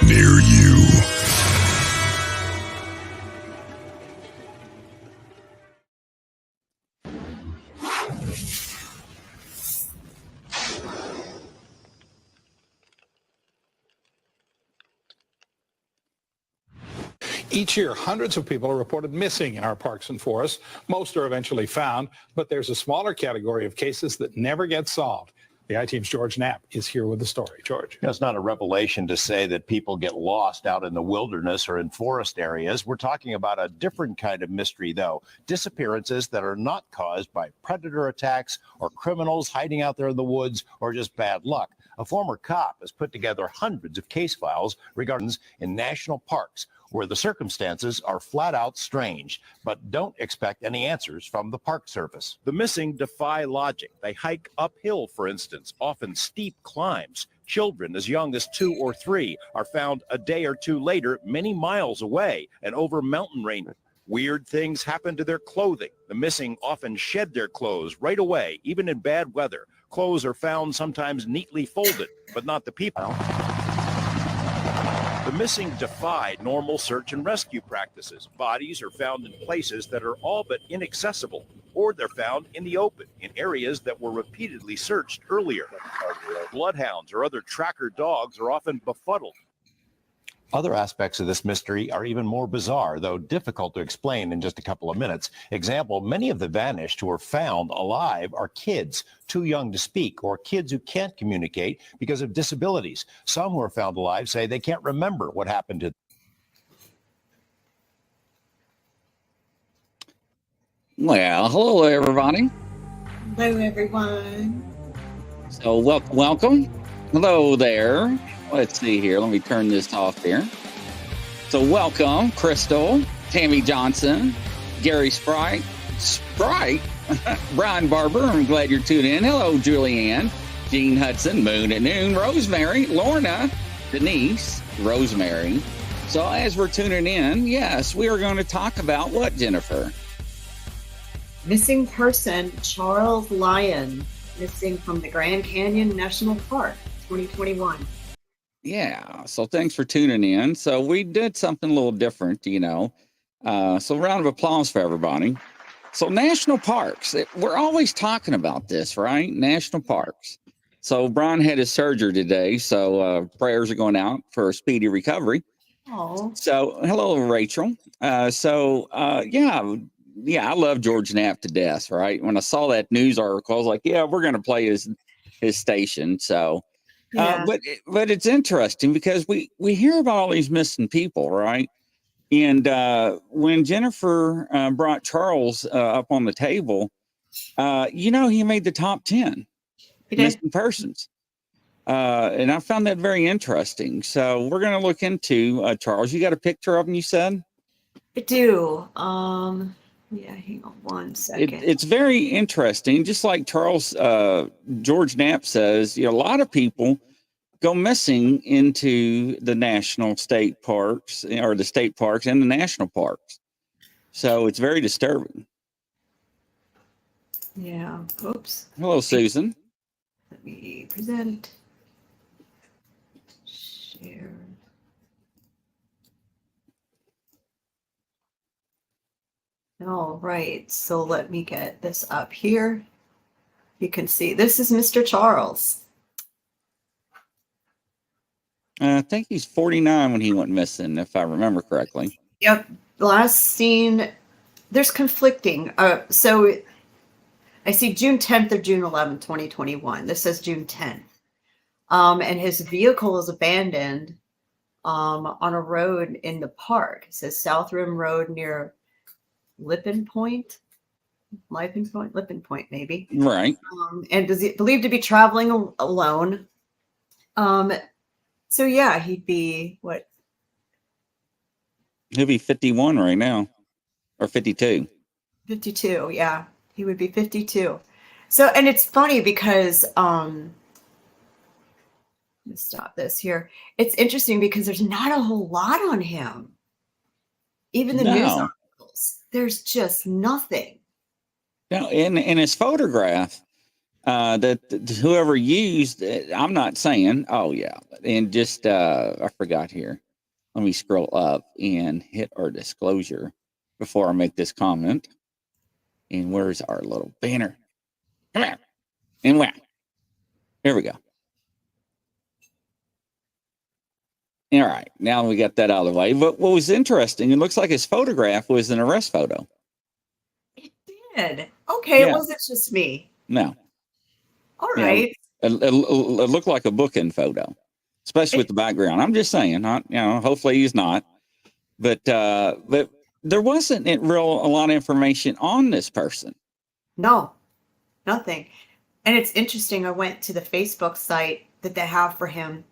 near you. Each year, hundreds of people are reported missing in our parks and forests. Most are eventually found, but there's a smaller category of cases that never get solved. The I-Team's George Knapp is here with the story. George. It's not a revelation to say that people get lost out in the wilderness or in forest areas. We're talking about a different kind of mystery, though. Disappearances that are not caused by predator attacks or criminals hiding out there in the woods or just bad luck. A former cop has put together hundreds of case files regarding in national parks where the circumstances are flat out strange, but don't expect any answers from the Park Service. The missing defy logic. They hike uphill, for instance, often steep climbs. Children as young as 2 or 3 are found a day or two later, many miles away and over mountain range. Weird things happen to their clothing. The missing often shed their clothes right away, even in bad weather. Clothes are found sometimes neatly folded, but not the people. The missing defy normal search and rescue practices. Bodies are found in places that are all but inaccessible, or they're found in the open, in areas that were repeatedly searched earlier. Bloodhounds or other tracker dogs are often befuddled. Other aspects of this mystery are even more bizarre, though difficult to explain in just a couple of minutes. Example, many of the vanished who are found alive are kids too young to speak or kids who can't communicate because of disabilities. Some who are found alive say they can't remember what happened to them. Well, hello, everybody. Hello, everyone. So, welcome. Hello there. Let's see here. Let me turn this off there. So, welcome, Crystal, Tammy Johnson, Gary Sprite, Brian Barber. I'm glad you're tuned in. Hello, Julianne, Jean Hudson, Moon at Noon, Rosemary, Lorna, Denise, Rosemary. So, as we're tuning in, yes, we are going to talk about what, Jennifer? Missing person Charles Lyons, missing from the Grand Canyon National Park, 2021. Yeah, so thanks for tuning in. So we did something a little different, So round of applause for everybody. So national parks, we're always talking about this, right? National parks. So Brian had his surgery today, so prayers are going out for a speedy recovery. Oh. So hello, Rachel. Yeah, I love George Knapp to death, right? When I saw that news article, I was like, yeah, we're going to play his station. So. Yeah. But it's interesting because we hear about all these missing people, right? And when Jennifer brought Charles up on the table, he made the top 10 missing persons. And I found that very interesting. So we're going to look into Charles. You got a picture of him, you said? I do. Yeah, hang on one second. It's very interesting. Just like George Knapp says, a lot of people go missing into the national state parks, or the state parks and the national parks. So it's very disturbing. Yeah. Oops. Hello, Susan. Let me present. Share. All right. So let me get this up here. You can see this is Mr. Charles. I think he's 49 when he went missing, if I remember correctly. Yep. Last seen, there's conflicting. So I see June 10th or June 11th, 2021. This says June 10th. And his vehicle is abandoned on a road in the park. It says South Rim Road near Lippen Point, maybe. Right. And is believed to be traveling alone. So yeah, he'd be what? He'll be 51 right now, or 52. 52. Yeah, he would be 52. So, and it's funny because let me stop this here. It's interesting because there's not a whole lot on him. Even the news articles, there's just nothing. Now, in his photograph that whoever used, I'm not saying, oh yeah, and just I forgot here. Let me scroll up and hit our disclosure before I make this comment. And where's our little banner? Come here. And whack. Here we go. All right. Now we got that out of the way. But what was interesting, it looks like his photograph was an arrest photo. It did. Okay. Yeah. It wasn't just me. No. All right. It looked like a booking photo, especially with the background. I'm just saying, hopefully he's not. But there wasn't a lot of information on this person. No, nothing. And it's interesting. I went to the Facebook site that they have for him.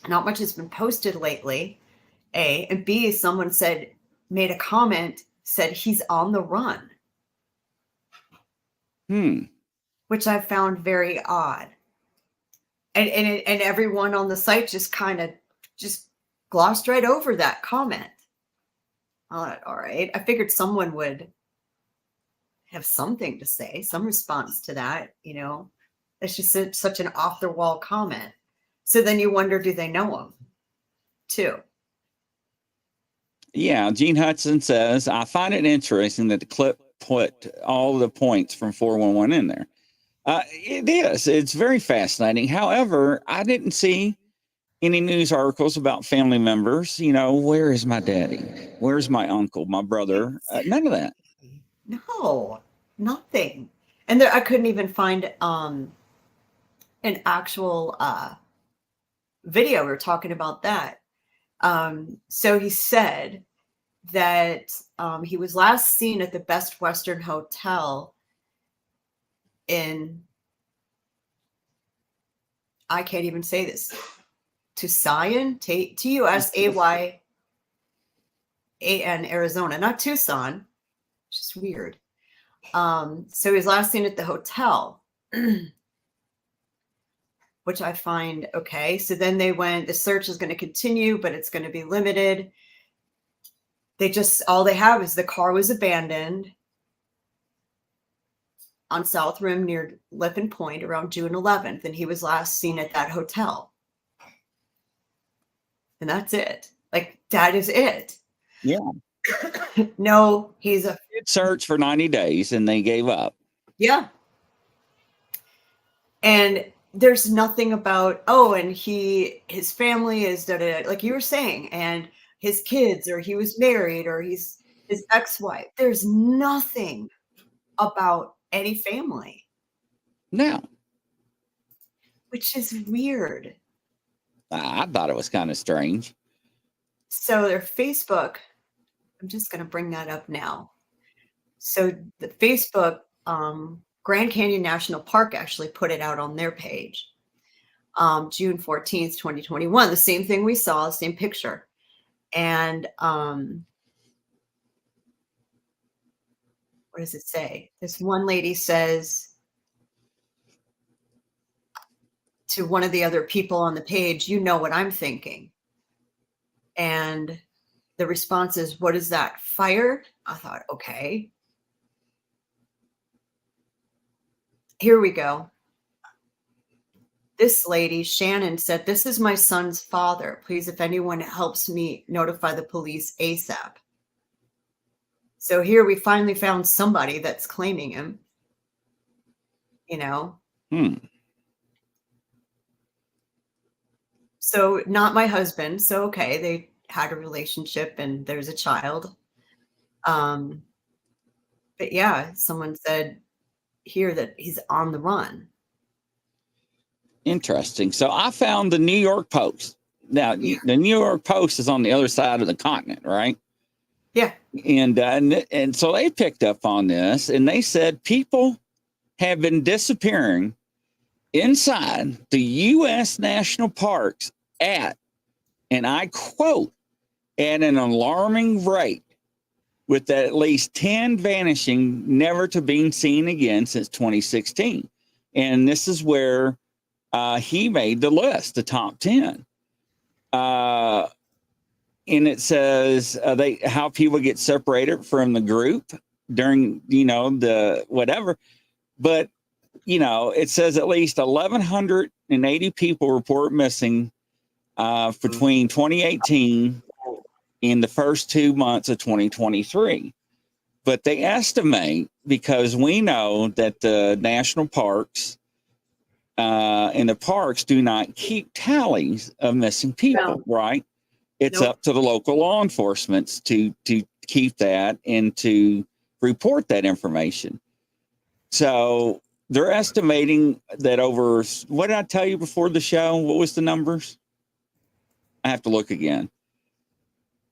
Not much has been posted lately. A, and B, someone made a comment, said he's on the run. Which I found very odd. And everyone on the site just kind of glossed right over that comment. All right. I figured someone would have something to say, some response to that, It's just such an off the wall comment. So then you wonder, do they know him too? Yeah. Gene Hudson says, I find it interesting that the clip put all the points from 411 in there. It is. It's very fascinating. However, I didn't see any news articles about family members. Where is my daddy? Where's my uncle, my brother? None of that. No, nothing. And I couldn't even find an actual video. We were talking about that. So he said that he was last seen at the Best Western Hotel in, I can't even say this, Tucson, Tusayan, Arizona, not Tucson. It's just weird. So he was last seen at the hotel, which I find okay. So then the search is going to continue, but it's going to be limited. All they have is the car was abandoned on South Rim near Lippen Point around June 11th, and he was last seen at that hotel. And that's it. That is it. Yeah. No, he's a search for 90 days and they gave up. Yeah. And there's nothing about, and his family is like you were saying, and his kids, or he was married, or he's his ex-wife. There's nothing about any family. No. Which is weird. I thought it was kind of strange. So their Facebook, I'm just going to bring that up now. So the Facebook, Grand Canyon National Park actually put it out on their page. June 14th, 2021, the same thing we saw, the same picture. And what does it say? This one lady says to one of the other people on the page, you know what I'm thinking. And the response is, what is that, fire? I thought, okay. Here we go. This lady, Shannon, said, this is my son's father. Please, if anyone helps me, notify the police ASAP. So here we finally found somebody that's claiming him, you know. So not my husband. So, okay, they had a relationship and there's a child. But yeah, someone said here that he's on the run. Interesting. So I found the New York Post. Now, the New York Post is on the other side of the continent, right? Yeah. And so they picked up on this, and they said people have been disappearing inside the U.S. national parks at, and I quote, at an alarming rate, with at least 10 vanishing, never to be seen again since 2016. And this is where he made the list, the top 10. And it says how people get separated from the group during, the whatever. But, it says at least 1,180 people report missing between 2018 and the first 2 months of 2023. But they estimate, because we know that the national parks and the parks do not keep tallies of missing people, right? It's up to the local law enforcement to keep that and to report that information. So they're estimating that over, what did I tell you before the show? What was the numbers? I have to look again.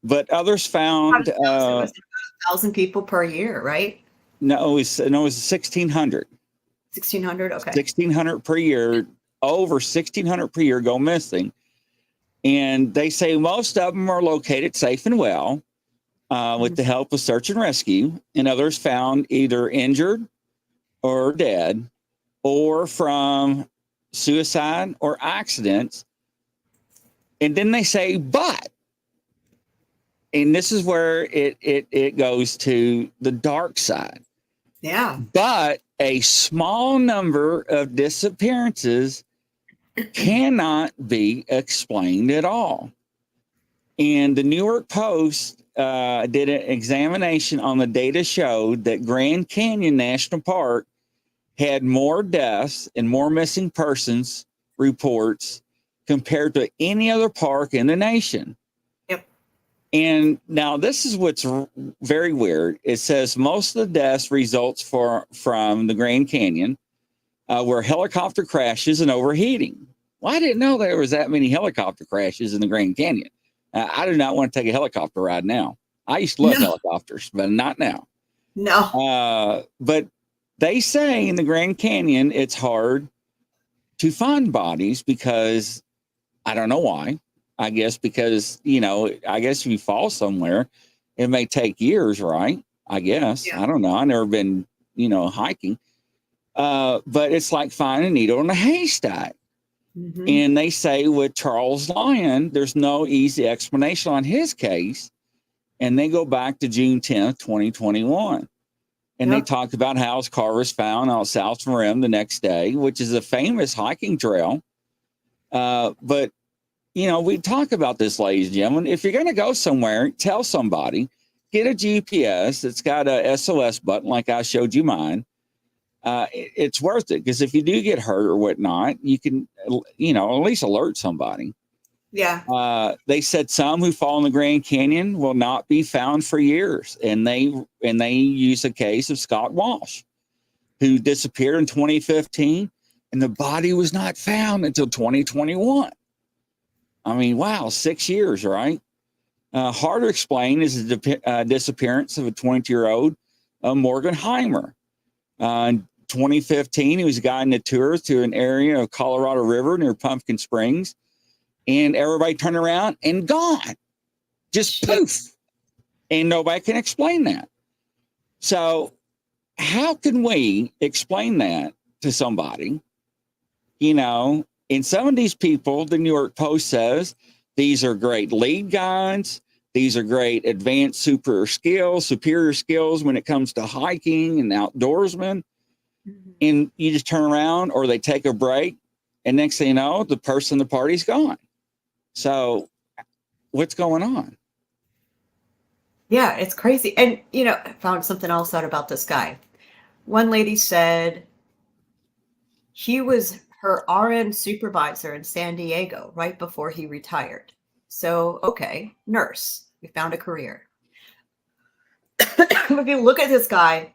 But others found it was 1,000 people per year, right? No, it was 1,600. 1,600, okay. 1,600 per year, over 1,600 per year go missing. And they say most of them are located safe and well with the help of search and rescue, and others found either injured or dead or from suicide or accidents. And then they say, but, and this is where it goes to the dark side. Yeah. But a small number of disappearances cannot be explained at all. And the New York Post did an examination on the data, showed that Grand Canyon National Park had more deaths and more missing persons reports compared to any other park in the nation. And now this is what's very weird. It says most of the deaths results from the Grand Canyon, where helicopter crashes and overheating. Well, I didn't know there was that many helicopter crashes in the Grand Canyon. I do not want to take a helicopter ride now. I used to love helicopters, but not now. No. But they say in the Grand Canyon, it's hard to find bodies because I don't know why. I guess because, I guess if you fall somewhere, it may take years, right? I guess. Yeah. I don't know. I've never been, hiking. But it's like finding a needle in a haystack. Mm-hmm. And they say with Charles Lyons, there's no easy explanation on his case. And they go back to June 10th, 2021. And they talk about how his car was found out south from Rim the next day, which is a famous hiking trail. But we talk about this, ladies and gentlemen. If you're going to go somewhere, tell somebody, get a GPS that's got a SOS button like I showed you mine. It's worth it because if you do get hurt or whatnot, you can, at least alert somebody. Yeah. They said some who fall in the Grand Canyon will not be found for years. And they use a case of Scott Walsh, who disappeared in 2015 and the body was not found until 2021. I mean, wow, 6 years, right? Hard to explain is the disappearance of a 22-year-old Morgan Heimer. In 2015, he was guiding a tour to an area of Colorado River near Pumpkin Springs, and everybody turned around and gone. Just poof. And nobody can explain that. So how can we explain that to somebody? You know, and some of these people, the New York Post says, these are great lead guides. These are great advanced superior skills when it comes to hiking and outdoorsmen. And you just turn around or they take a break. And next thing you know, the person in the party's gone. So what's going on? Yeah, it's crazy. And, you know, I found something else out about this guy. One lady said he was her RN supervisor in San Diego right before he retired. So, okay, nurse, we found a career. If you look at this guy,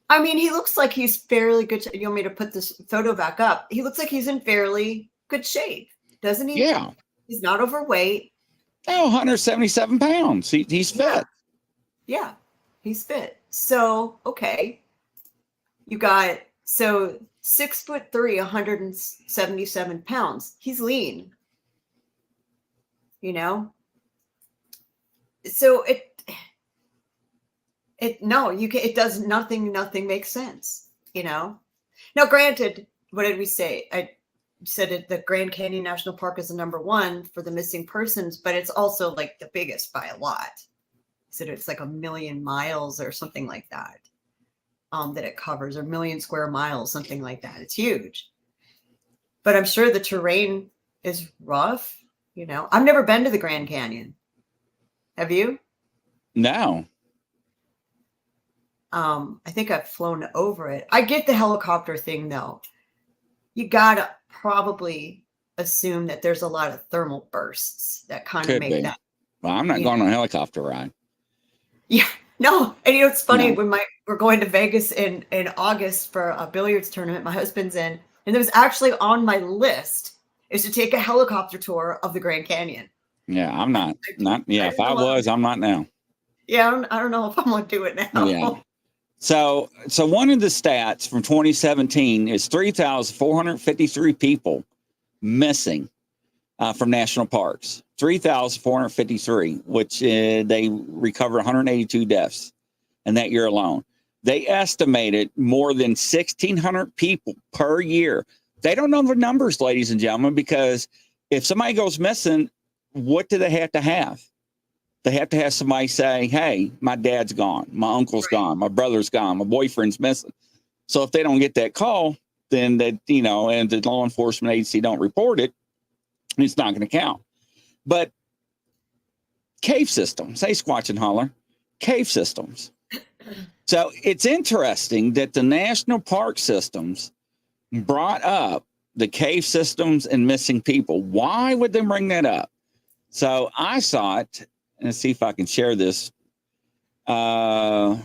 I mean, he looks like he's fairly good. You want me to put this photo back up? He looks like he's in fairly good shape, doesn't he? Yeah. He's not overweight. Oh, 177 pounds. He's fit. Yeah, he's fit. So, okay. You got, so 6'3", 177 pounds. He's lean. You know? So it does nothing makes sense, you know? Now, granted, what did we say? I said it, the Grand Canyon National Park is the #1 for the missing persons, but it's also like the biggest by a lot. Said it's like 1 million miles or something like that, that it covers, or 1 million square miles, something like that. It's huge. But I'm sure the terrain is rough, you know. I've never been to the Grand Canyon. Have you? No. I think I've flown over it. I get the helicopter thing though. You gotta probably assume that there's a lot of thermal bursts that kind of make that. Well, I'm not going on a helicopter ride. Yeah, no. And you know, it's funny, when we're going to Vegas in August for a billiards tournament my husband's in, and it was actually on my list is to take a helicopter tour of the Grand Canyon. Yeah, I'm not. If I was, I'm not now. Yeah, I don't know if I'm gonna do it now. Yeah. So one of the stats from 2017 is 3,453 people missing from national parks. 3,453, which they recovered 182 deaths in that year alone. They estimated more than 1,600 people per year. They don't know the numbers, ladies and gentlemen, because if somebody goes missing, what do they have to have? They have to have somebody say, hey, my dad's gone, my uncle's gone, my brother's gone, my boyfriend's missing. So if they don't get that call, then that, you know, and the law enforcement agency don't report it, it's not going to count. But cave systems, hey, Squatch and Holler, cave systems. So it's interesting that the national park systems brought up the cave systems and missing people. Why would they bring that up? So I saw it. Let's see if I can share this. Why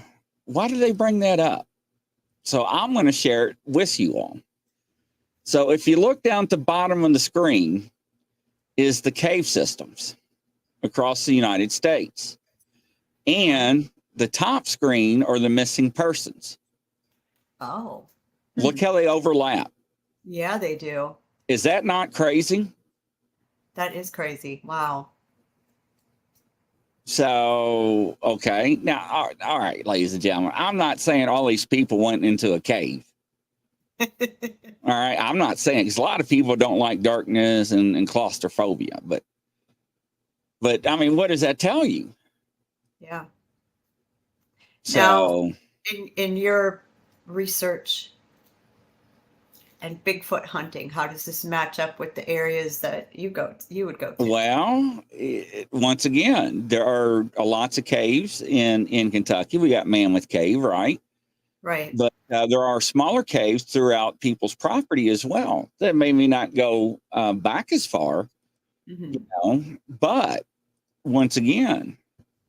did they bring that up? So I'm going to share it with you all. So if you look down at the bottom of the screen is the cave systems across the United States. And the top screen are the missing persons. Oh. Look how they overlap. Yeah, they do. Is that not crazy? That is crazy. Wow. So, okay. Now, all right, ladies and gentlemen, I'm not saying all these people went into a cave. All right. I'm not saying, because a lot of people don't like darkness and claustrophobia, but I mean, what does that tell you? Yeah. So now, in your research and Bigfoot hunting, how does this match up with the areas that you would go to? Well, once again, there are lots of caves in Kentucky. We got Mammoth Cave, right? Right. But there are smaller caves throughout people's property as well that maybe not go back as far, you know. But once again,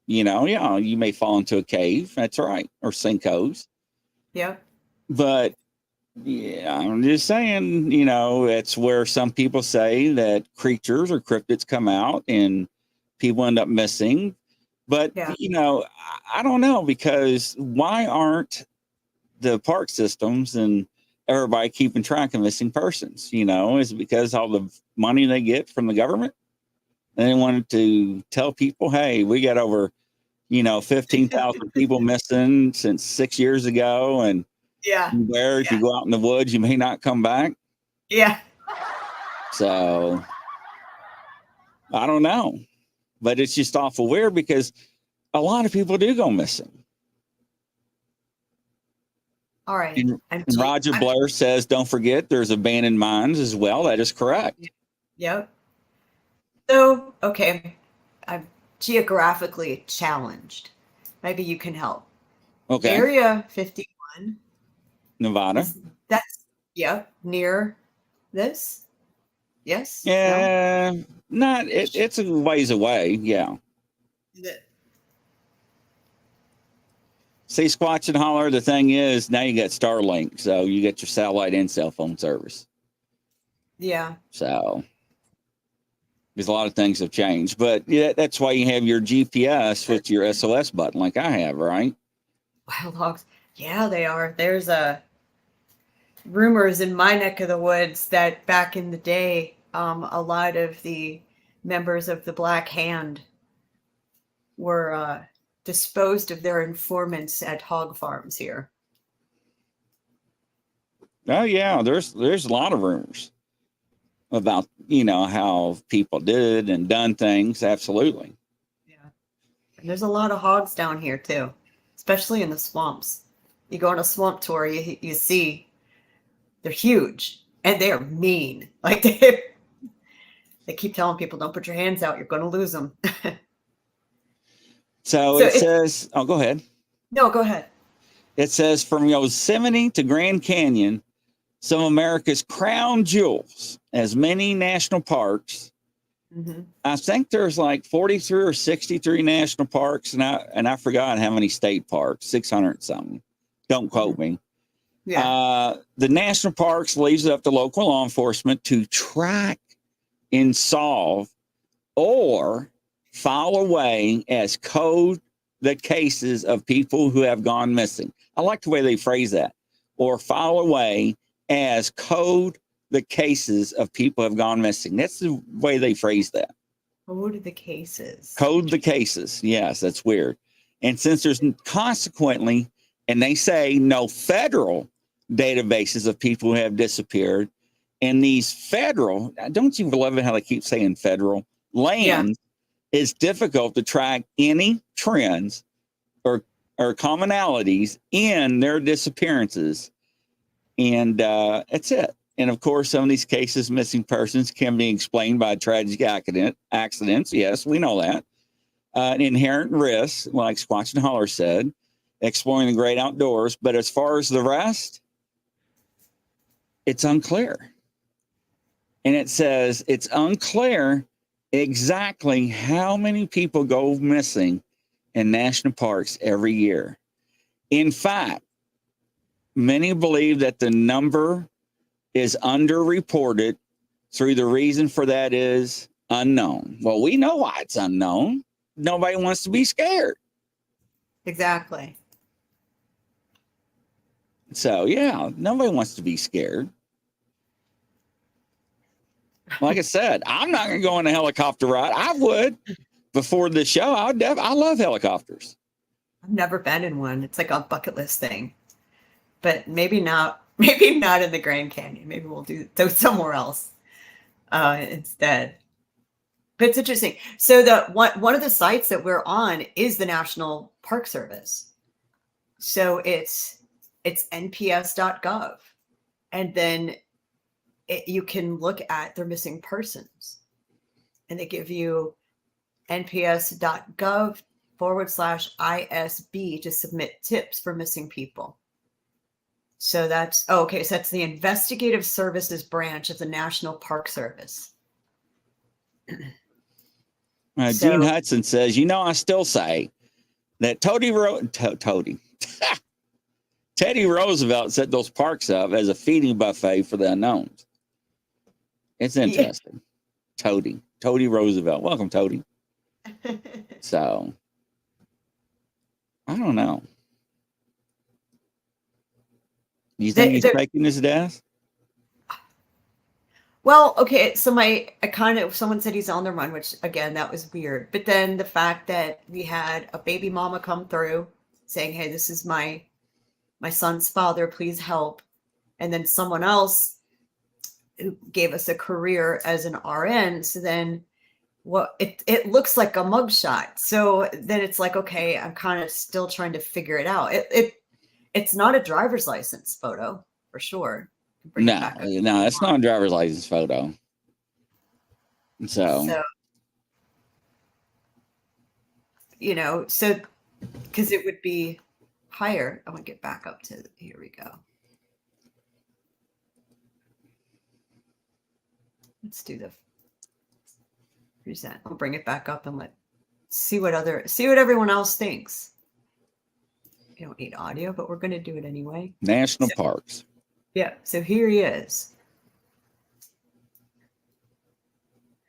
you know, yeah, you may fall into a cave. That's right, or sinkholes. Yeah. But yeah, I'm just saying, you know, it's where some people say that creatures or cryptids come out and people end up missing. But, you know, I don't know, because why aren't the park systems and everybody keeping track of missing persons? You know, is it because all the money they get from the government? And they wanted to tell people, hey, we got over 15,000 people missing since 6 years ago. And Yeah. where if you go out in the woods, you may not come back. Yeah. So I don't know. But it's just awful weird because a lot of people do go missing. All right. And Roger Blair says, don't forget there's abandoned mines as well. That is correct. Yep. So, okay, I'm geographically challenged. Maybe you can help. Okay. Area 51. Nevada. That's, yep, near this. Yes? Yeah. Not, it's a ways away. Yeah. See, Squatch and Holler, the thing is, now you got Starlink, so you get your satellite and cell phone service. Yeah. So there's a lot of things have changed, but yeah, that's why you have your GPS with your SOS button, like I have, right? Wild hogs. Yeah, they are. There's rumors in my neck of the woods that back in the day, a lot of the members of the Black Hand were disposed of their informants at hog farms here. Oh yeah, there's a lot of rumors about how people did and done things. Absolutely. Yeah, and there's a lot of hogs down here too, especially in the swamps. You go on a swamp tour, you see they're huge and they're mean. Like they keep telling people, don't put your hands out, you're going to lose them. So it says, oh, go ahead. No, go ahead. It says from Yosemite to Grand Canyon, some of America's crown jewels, as many national parks. Mm-hmm. I think there's like 43 or 63 national parks, and I forgot how many state parks, 600 something. Don't quote me. Yeah. The national parks leaves it up to local law enforcement to track and solve or file away as code the cases of people who have gone missing. I like the way they phrase that. Or file away as code the cases of people who have gone missing. That's the way they phrase that. Code the cases. Code the cases. Yes, that's weird. And since there's consequently, and they say no federal databases of people who have disappeared, and these federal, don't you love it how they keep saying federal lands? It's difficult to track any trends or commonalities in their disappearances. And that's it. And of course, some of these cases, missing persons can be explained by tragic accidents. Yes, we know that. Inherent risks, like Squatch and Holler said, exploring the great outdoors. But as far as the rest, it's unclear. And it says it's unclear exactly how many people go missing in national parks every year. In fact, many believe that the number is underreported through the reason for that is unknown. Well, we know why it's unknown. Nobody wants to be scared. Exactly. So, yeah, nobody wants to be scared. Like I said, I'm not going to go on a helicopter ride. I would before the show. I love helicopters. I've never been in one. It's like a bucket list thing, but maybe not in the Grand Canyon. Maybe we'll do somewhere else instead. But it's interesting. So one of the sites that we're on is the National Park Service. So it's nps.gov, and then you can look at their missing persons, and they give you nps.gov/ISB to submit tips for missing people. So that's so that's the Investigative Services branch of the National Park Service. Gene Hudson says, I still say that Teddy Roosevelt set those parks up as a feeding buffet for the unknowns. It's interesting. Yeah. Tody Roosevelt. Welcome, Tody. So, I don't know. Do you think he's faking his death? Well, okay, so someone said he's on the run, which again, that was weird. But then the fact that we had a baby mama come through saying, "Hey, this is my son's father, please help." And then someone else who gave us a career as an RN. So then it looks like a mugshot. So then it's like, okay, I'm kind of still trying to figure it out. It's not a driver's license photo for sure. Bring it No, back up. no, it's not a driver's license photo. So so because it would be higher. I want to get back up to, here we go. Let's do the present. I'll bring it back up and see what everyone else thinks. You don't need audio, but we're going to do it anyway. National parks. Yeah. So here he is.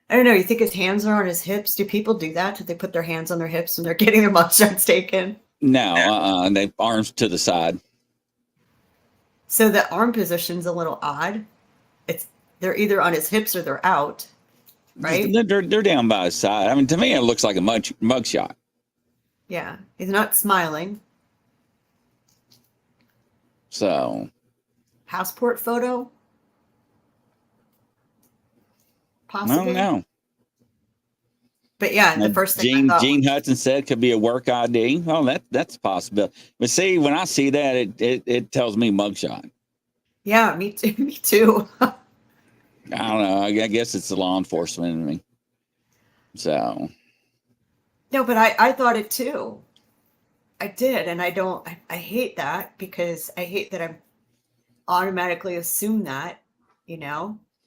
I don't know. You think his hands are on his hips? Do people do that? Do they put their hands on their hips when they're getting their mugshots taken? No, they arms to the side. So the arm position's a little odd. They're either on his hips or they're out, right? They're down by his side. I mean, to me, it looks like a mugshot. Yeah, he's not smiling. So, passport photo? Possibly. I don't know. But yeah, the first thing Gene Hudson said could be a work ID. Oh, that's a possibility. But see, when I see that, it tells me mugshot. Yeah, me too. Me too. I don't know. I guess it's the law enforcement in me. So. No, but I thought it too. I did, and I hate that, because I hate that I'm automatically assume that,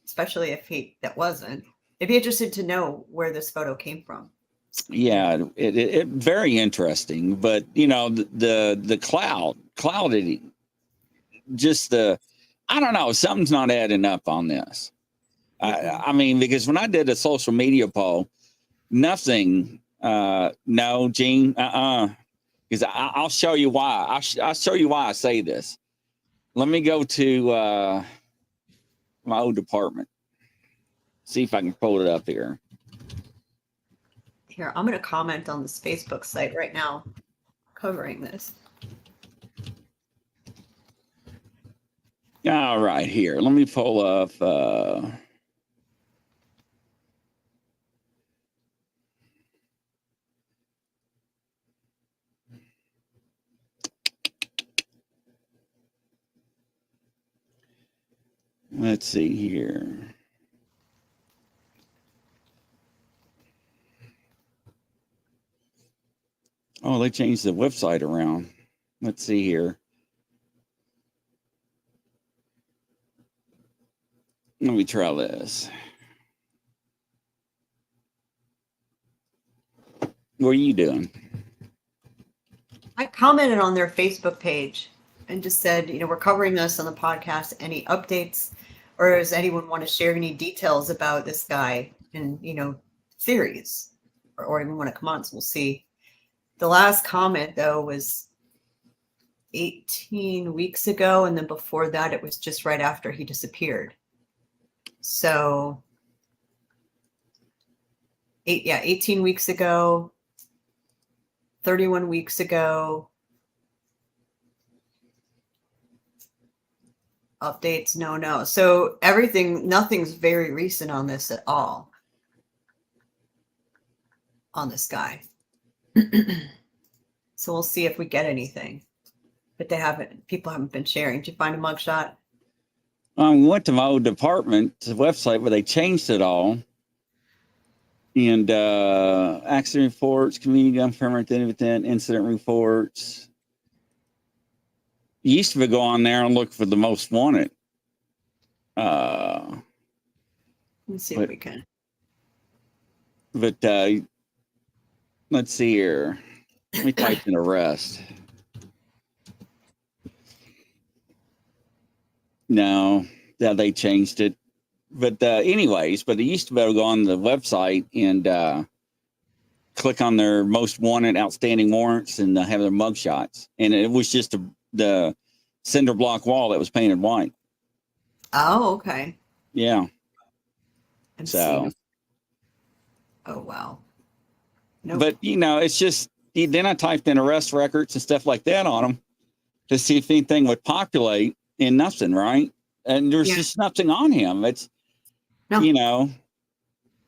especially if that wasn't. I'd be interested to know where this photo came from. Yeah, it very interesting, but the clouded, just I don't know, something's not adding up on this. I mean, because when I did a social media poll, nothing, no, Gene, because I'll show you why. I'll show you why I say this. Let me go to my old department. See if I can pull it up here. Here, I'm going to comment on this Facebook site right now, covering this. All right, here. Let me pull up. Let's see here. Oh, they changed the website around. Let's see here. Let me try this. What are you doing? I commented on their Facebook page and just said, we're covering this on the podcast. Any updates, or does anyone want to share any details about this guy and, theories, or even want to come on? So we'll see. The last comment, though, was 18 weeks ago. And then before that, it was just right after he disappeared. So 18 weeks ago, 31 weeks ago. Updates, no. So nothing's very recent on this at all. On this guy. So we'll see if we get anything. But people haven't been sharing. Did you find a mugshot? I went to my old department's website where they changed it all. And accident reports, community unpermanent incident reports. You used to go on there and look for the most wanted. Let's see if we can. But let's see here. Let me type in arrest. No, yeah, they changed it. But anyways, but they used to be able to go on the website and click on their most wanted outstanding warrants and have their mugshots. And it was just the cinder block wall that was painted white. Oh, okay. Yeah. I'm So, seeing. Oh wow. Nope. but it's just then I typed in arrest records and stuff like that on them to see if anything would populate, and nothing, right? And there's just nothing on him. It's No.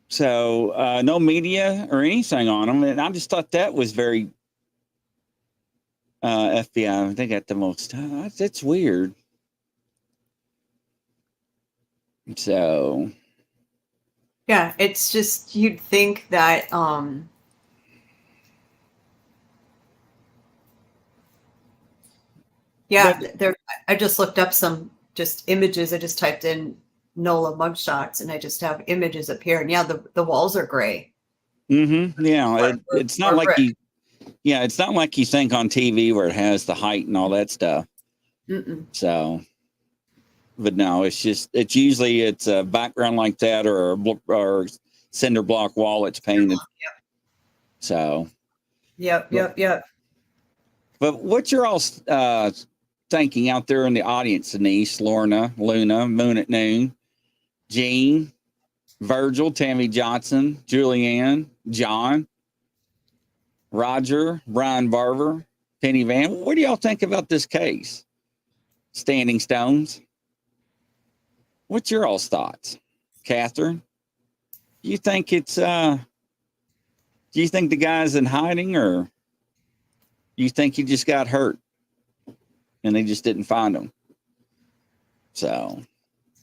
So no media or anything on him, and I just thought that was very FBI. They got the most. It's weird. So Yeah, it's just you'd think that there I just looked up some just images. I just typed in NOLA mugshots and I just have images appear. And yeah, the walls are gray. Mm-hmm. Yeah, it's not like brick. it's not like you think on TV where it has the height and all that stuff. Mm-mm. So, but no, it's usually it's a background like that or cinder block wall that's painted. Yep. So. Yep. But what you're all thinking out there in the audience, Denise, Lorna, Luna, Moon at Noon, Jean, Virgil, Tammy Johnson, Julianne, John, Roger, Brian Barber, Penny Van. What do y'all think about this case? Standing Stones. What's your all's thoughts? Catherine, do you think it's do you think the guy's in hiding, or do you think he just got hurt and they just didn't find him? So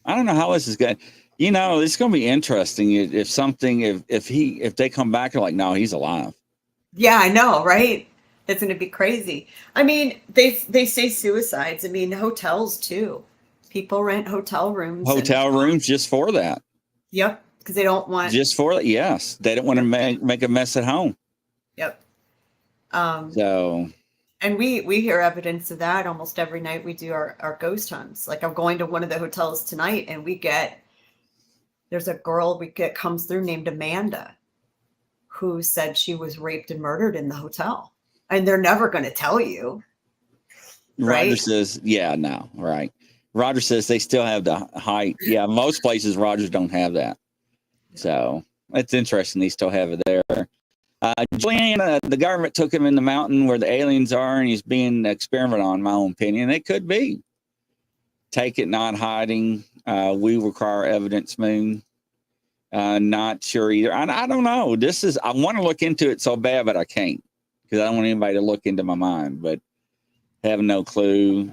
I don't know how this is going. It's going to be interesting if they come back and like, no, he's alive. Yeah, I know, right? It's going to be crazy. I mean, they say suicides. I mean, hotels too. People rent hotel rooms. Rooms just for that. Yep, because they don't want. Just for that, yes. They don't want to make a mess at home. Yep. So. And we hear evidence of that almost every night. We do our ghost hunts. Like I'm going to one of the hotels tonight, and there's a girl comes through named Amanda, who said she was raped and murdered in the hotel, and they're never going to tell you. Right? Roger says, yeah, no, right. Roger says they still have the height. Yeah, most places Rogers don't have that. So it's interesting they still have it there. Julianne, the government took him in the mountain where the aliens are, and he's being experimented on, in my own opinion. It could be. Take it, not hiding. We require evidence, Moon. Not sure either. I don't know. I want to look into it so bad, but I can't because I don't want anybody to look into my mind, but have no clue.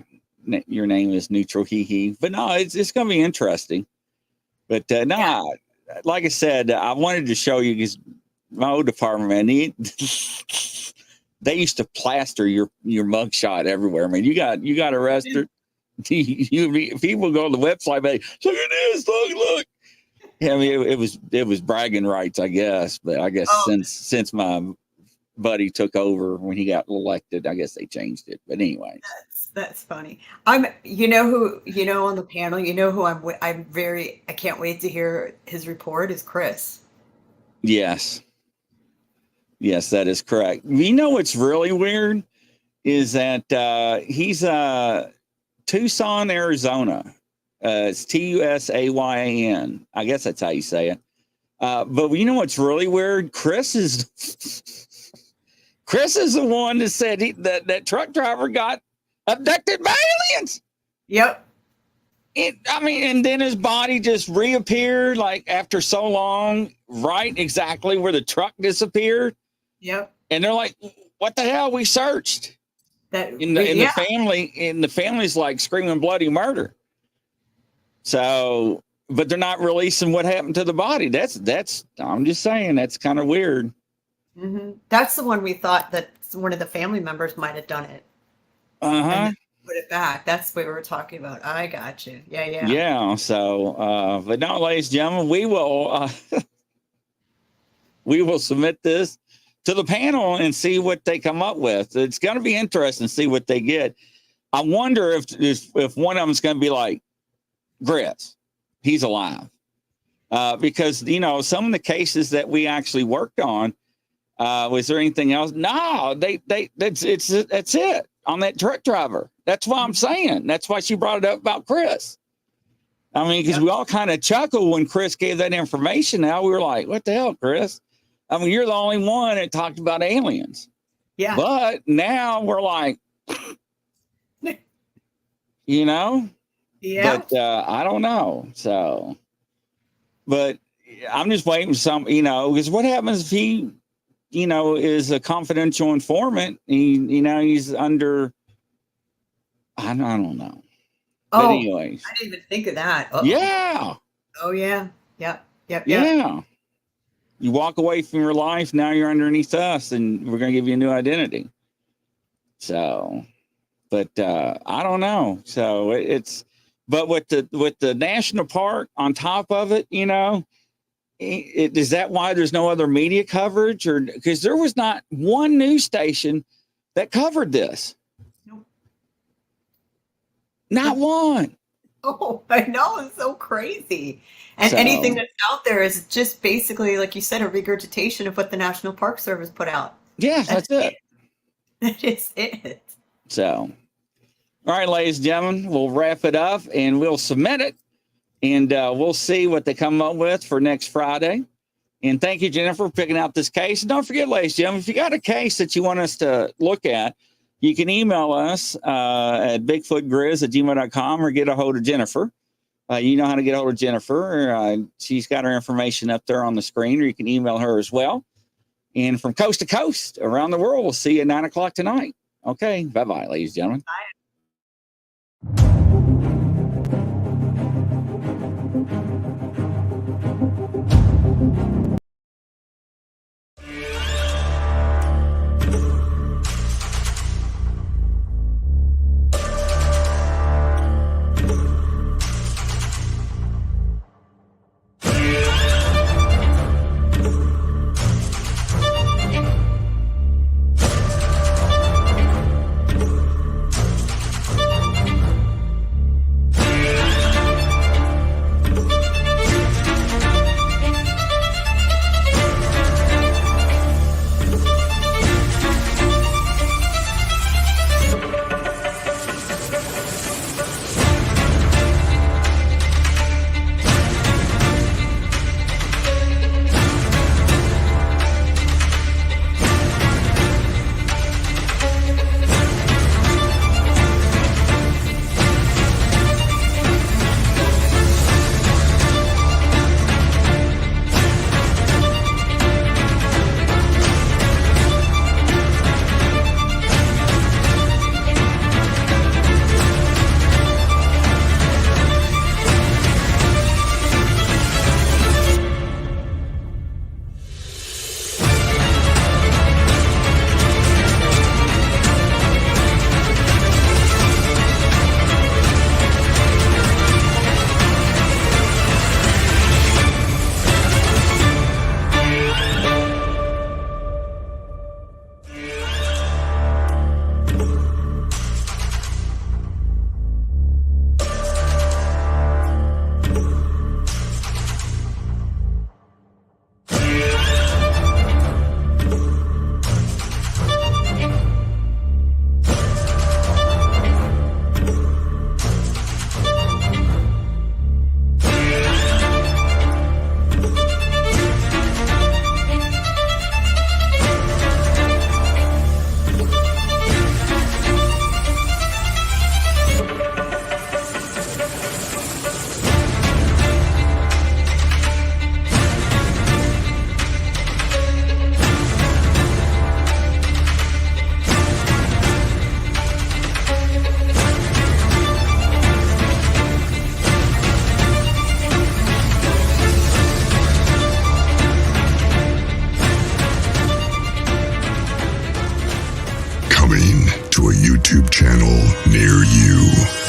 Your name is Neutral Hee Hee. But no, it's going to be interesting. But like I said, I wanted to show you because my old department, man, they used to plaster your mugshot everywhere. Man, you got arrested. People go to the website, man, look at this, look. Yeah, I mean, it was bragging rights, I guess. But I guess since my buddy took over when he got elected, I guess they changed it. But anyway, that's funny. On the panel, who I can't wait to hear his report is Chris. Yes, that is correct. What's really weird is that he's Tucson, Arizona. It's Tusayan. I guess that's how you say it. But what's really weird? Chris is the one that said that truck driver got abducted by aliens. Yep. And then his body just reappeared like after so long, right exactly where the truck disappeared. Yep. And they're like, what the hell? We searched. The family's like screaming bloody murder. So, but they're not releasing what happened to the body. That's I'm just saying that's kind of weird. Mm-hmm. That's the one we thought that one of the family members might have done it. And put it back. That's what we were talking about. I got you. Yeah. Yeah. So, but now, ladies and gentlemen, we will submit this to the panel and see what they come up with. It's going to be interesting to see what they get. I wonder if one of them is going to be like Chris, he's alive, because some of the cases that we actually worked on. Was there anything else? No, that's it on that truck driver. That's why I'm saying. That's why she brought it up about Chris. I mean, because we all kind of chuckled when Chris gave that information out. We were like, what the hell, Chris? I mean, you're the only one that talked about aliens. Yeah. But now we're like, you know? Yeah. But I don't know. So, but I'm just waiting for some, you know, because what happens if he, you know, is a confidential informant? He's under, I don't know. But anyways. I didn't even think of that. Uh-oh. Yeah. Oh, yeah. Yep. Yeah. You walk away from your life, now you're underneath us, and we're going to give you a new identity. So, but I don't know. So but with the national park on top of it, you know, is that why there's no other media coverage? Or because there was not one news station that covered this? Nope. Not one. Oh, I know. It's so crazy. And So- anything that's out there is just basically, like you said, a regurgitation of what the National Park Service put out. Yeah, that's it. That is it. So, all right, ladies and gentlemen, we'll wrap it up and we'll submit it, and we'll see what they come up with for next Friday. And thank you, Jennifer, for picking out this case. And don't forget, ladies and gentlemen, if you got a case that you want us to look at, you can email us at bigfootgrizz@gmail.com or get a hold of Jennifer. You know how to get a hold of Jennifer. She's got her information up there on the screen, or you can email her as well. And from coast to coast around the world, we'll see you at 9 o'clock tonight. Okay. Bye-bye, ladies and gentlemen. Coming to a YouTube channel near you.